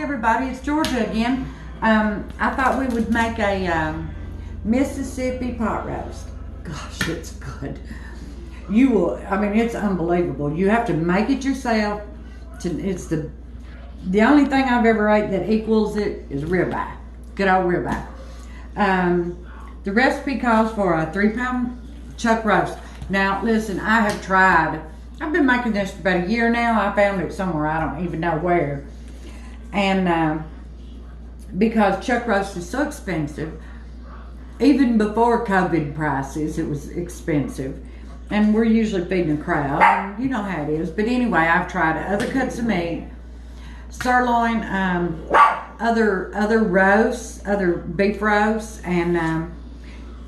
everybody, it's Georgia again. I thought we would make a Mississippi pot roast. Gosh, it's good. You will, I mean, it's unbelievable. You have to make it yourself. It's the only thing I've ever ate that equals it is ribeye. Good old ribeye. The recipe calls for a 3-pound chuck roast. Now, listen, I have tried. I've been making this for about a year now. I found it somewhere, I don't even know where. And because chuck roast is so expensive, even before COVID prices, it was expensive. And we're usually feeding a crowd, and you know how it is. But anyway, I've tried other cuts of meat, sirloin, other roasts, other beef roasts, and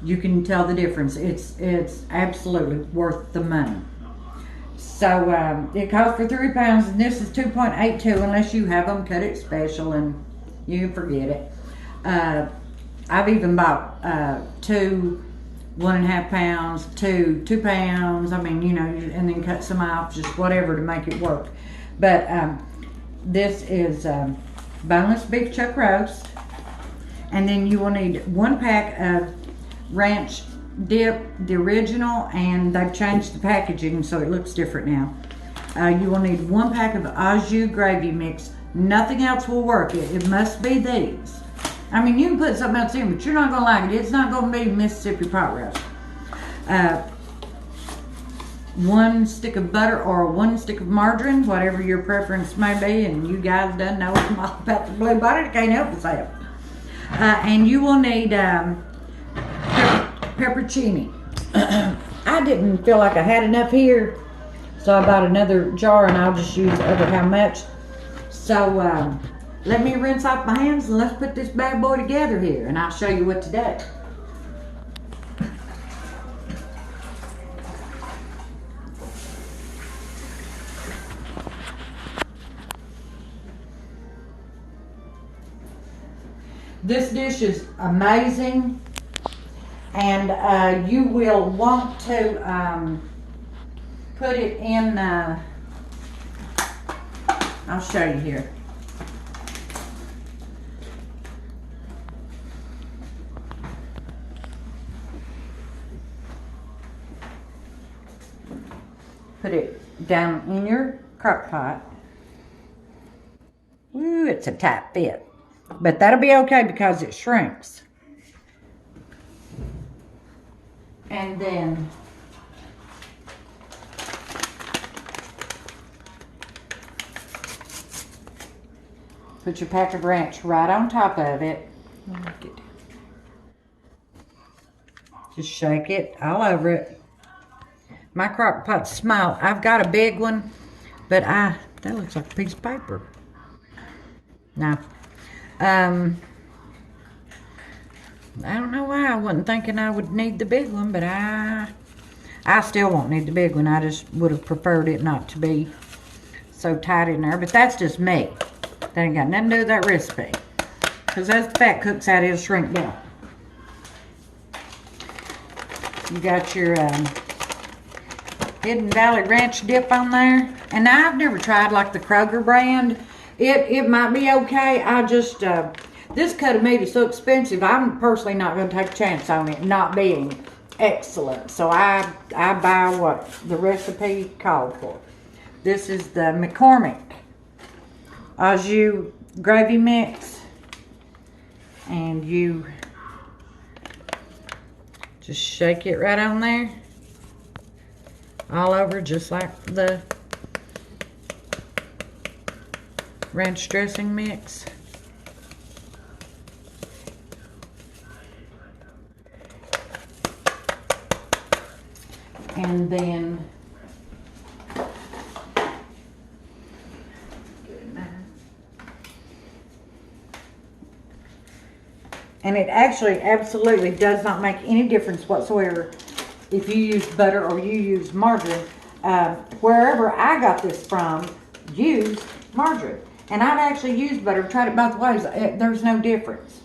you can tell the difference. It's absolutely worth the money. So it costs for 3 pounds, and this is 2.82 unless you have them cut it special and you forget it. I've even bought 2 1.5 pounds, 2 pounds. I mean, you know, and then cut some off, just whatever to make it work. But this is boneless beef chuck roast, and then you will need 1 pack of ranch dip, the original, and they've changed the packaging so it looks different now. You will need 1 pack of au jus gravy mix. Nothing else will work. It must be these. I mean, you can put something else in, but you're not going to like it. It's not going to be Mississippi pot roast. 1 stick of butter or 1 stick of margarine, whatever your preference may be, and you guys done know all about the Blue Bonnet. Can't help yourself. And you will need peppercini. I didn't feel like I had enough here, so I bought another jar, and I'll just use over how much. So, let me rinse off my hands and let's put this bad boy together here, and I'll show you what to do. This dish is amazing, and you will want to put it in, I'll show you here. Put it down in your crock pot. Ooh, it's a tight fit. But that'll be okay because it shrinks. And then put your pack of ranch right on top of it. Just shake it all over it. My crock pot's small. I've got a big one, but that looks like a piece of paper. No. I don't know why I wasn't thinking I would need the big one, but I still won't need the big one. I just would have preferred it not to be so tight in there, but that's just me. That ain't got nothing to do with that recipe, because as the fat cooks out, it'll shrink down. You got your Hidden Valley Ranch dip on there, and now I've never tried like the Kroger brand. It might be okay. I just this cut of meat is so expensive. I'm personally not going to take a chance on it not being excellent. So I buy what the recipe called for. This is the McCormick au jus gravy mix, and you just shake it right on there, all over, just like the ranch dressing mix. And then it actually absolutely does not make any difference whatsoever if you use butter or you use margarine. Wherever I got this from used margarine, and I've actually used butter, tried it both ways. There's no difference.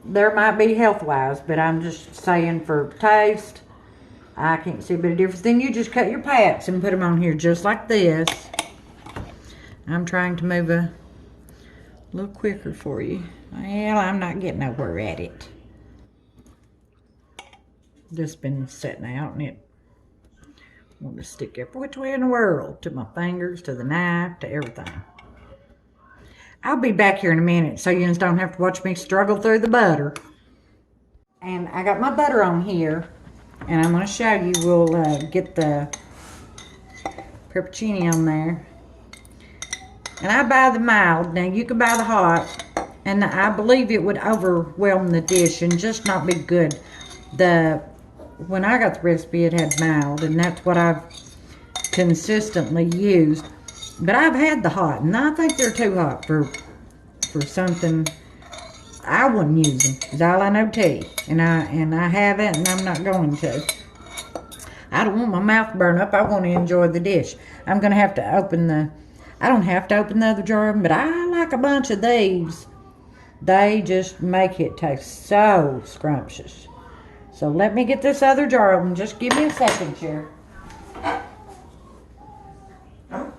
There might be health wise, but I'm just saying for taste, I can't see a bit of difference. Then you just cut your pats and put them on here just like this. I'm trying to move a a little quicker for you. Well, I'm not getting nowhere at it. Just been sitting out and it want to stick every which way in the world, to my fingers, to the knife, to everything. I'll be back here in a minute so you just don't have to watch me struggle through the butter. And I got my butter on here, and I'm going to show you. We'll get the pepperoncini on there. And I buy the mild. Now you can buy the hot, and I believe it would overwhelm the dish and just not be good. When I got the recipe, it had mild, and that's what I've consistently used. But I've had the hot, and I think they're too hot for something. I wouldn't use them, because all I know tea, and I haven't, and I'm not going to. I don't want my mouth to burn up. I want to enjoy the dish. I'm going to have to open I don't have to open the other jar, but I like a bunch of these. They just make it taste so scrumptious. So let me get this other jar open. Just give me a second here. Oh.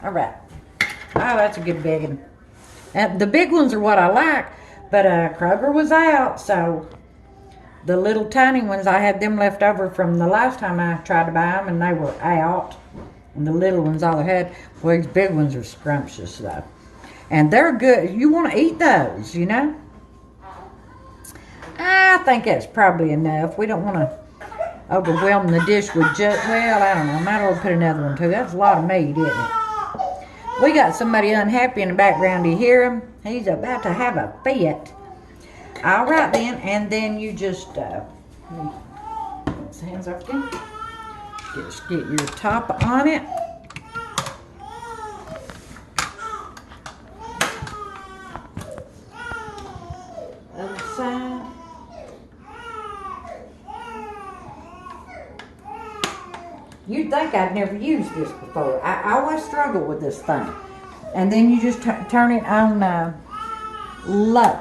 All right. Oh, that's a good big one. The big ones are what I like, but Kroger was out, so the little tiny ones, I had them left over from the last time I tried to buy them, and they were out. And the little ones, all they had. Well, these big ones are scrumptious, though. And they're good. You want to eat those, you know? I think that's probably enough. We don't want to overwhelm the dish with just, well, I don't know. Might as well put another one, too. That's a lot of meat, isn't it? We got somebody unhappy in the background. Do you hear him? He's about to have a fit. All right, then. And then you just, hands off again. Just get your top on it. Other side. You'd think I'd never used this before. I always struggle with this thing. And then you just turn it on low.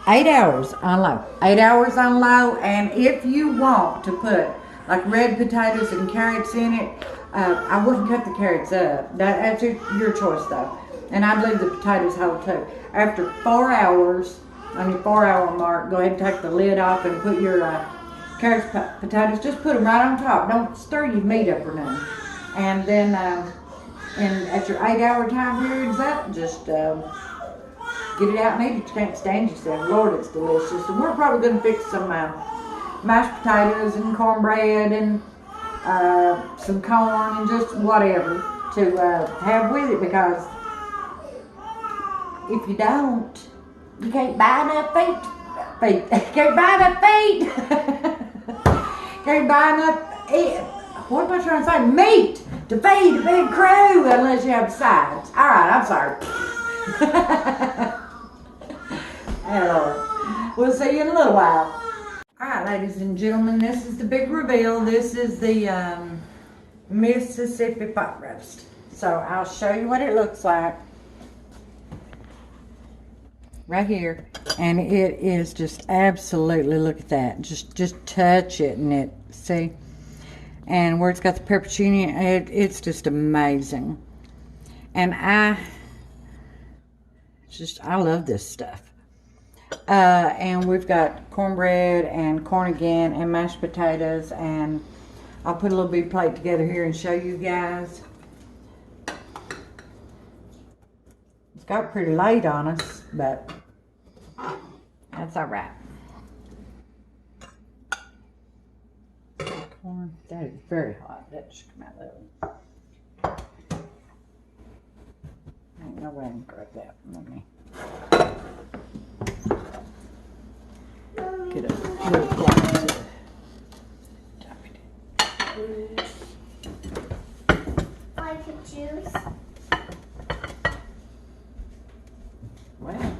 8 hours on low. 8 hours on low. And if you want to put like red potatoes and carrots in it, I wouldn't cut the carrots up. That's your choice though. And I'd leave the potatoes whole too. After 4 hours, on your 4 hour mark, go ahead and take the lid off and put your carrots, potatoes, just put them right on top. Don't stir your meat up or nothing. And then, and at your 8 hour time period's up, just get it out and eat it. You can't stand yourself. Lord, it's delicious. And we're probably going to fix some mashed potatoes and cornbread and some corn and just whatever to have with it, because if you don't, you can't buy enough feet. Can't buy enough feet. Can't buy enough, what am I trying to say? Meat to feed a big crew unless you have sides. All right, I'm sorry. Hello. We'll see you in a little while. All right, ladies and gentlemen, this is the big reveal. This is the Mississippi pot roast. So I'll show you what it looks like. Right here. And it is just absolutely, look at that. Just touch it and it, see? And where it's got the pepperoncini, it's just amazing. And I love this stuff. And we've got cornbread and corn again and mashed potatoes, and I'll put a little big plate together here and show you guys. It's got pretty late on us, but that's all right. Corn, that is very hot. That should come out that way. Ain't no way I can grab that from me. Get a little plate to top it. Like a juice. Well,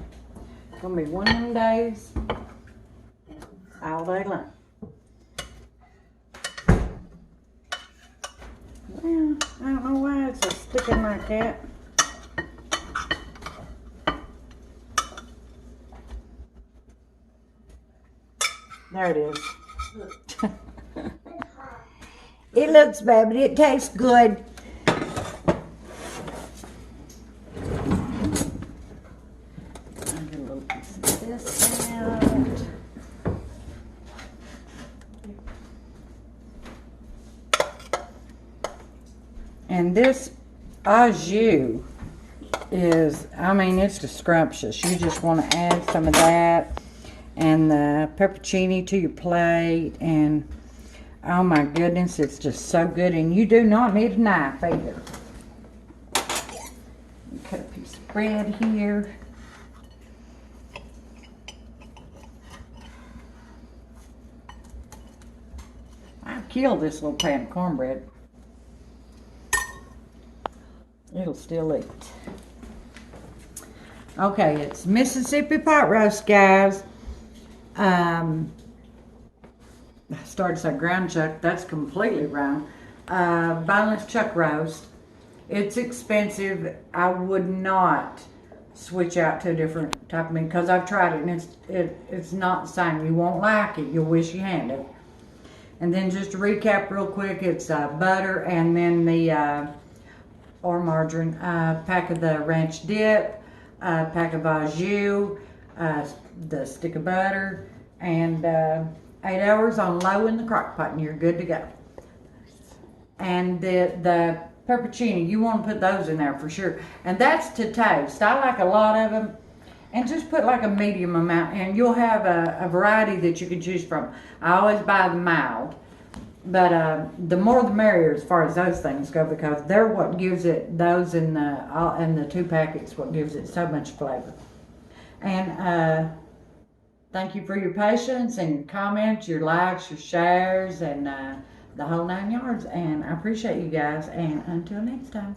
it's gonna be one of them days all day long. Well, I don't know why it's just sticking like that. There it is. It looks bad, but it tastes good. And this au jus is, I mean, it's just scrumptious. You just want to add some of that and the peppercini to your plate, and oh my goodness, it's just so good. And you do not need a knife either. Cut a piece of bread here. I'll kill this little pan of cornbread. It'll still eat. Okay, it's Mississippi pot roast, guys. I started to say ground chuck. That's completely wrong. Boneless chuck roast. It's expensive. I would not switch out to a different type of meat because I've tried it and it's not the same. You won't like it. You'll wish you had it. And then just to recap real quick, it's butter and then the or margarine, pack of the ranch dip, pack of au jus, the stick of butter, and 8 hours on low in the crock pot, and you're good to go. And the peppercini, you want to put those in there for sure. And that's to taste. I like a lot of them. And just put like a medium amount, and you'll have a variety that you can choose from. I always buy the mild. But the more the merrier as far as those things go, because they're what gives it, those in the 2 packets, what gives it so much flavor. And thank you for your patience and your comments, your likes, your shares, and the whole 9 yards. And I appreciate you guys. And until next time.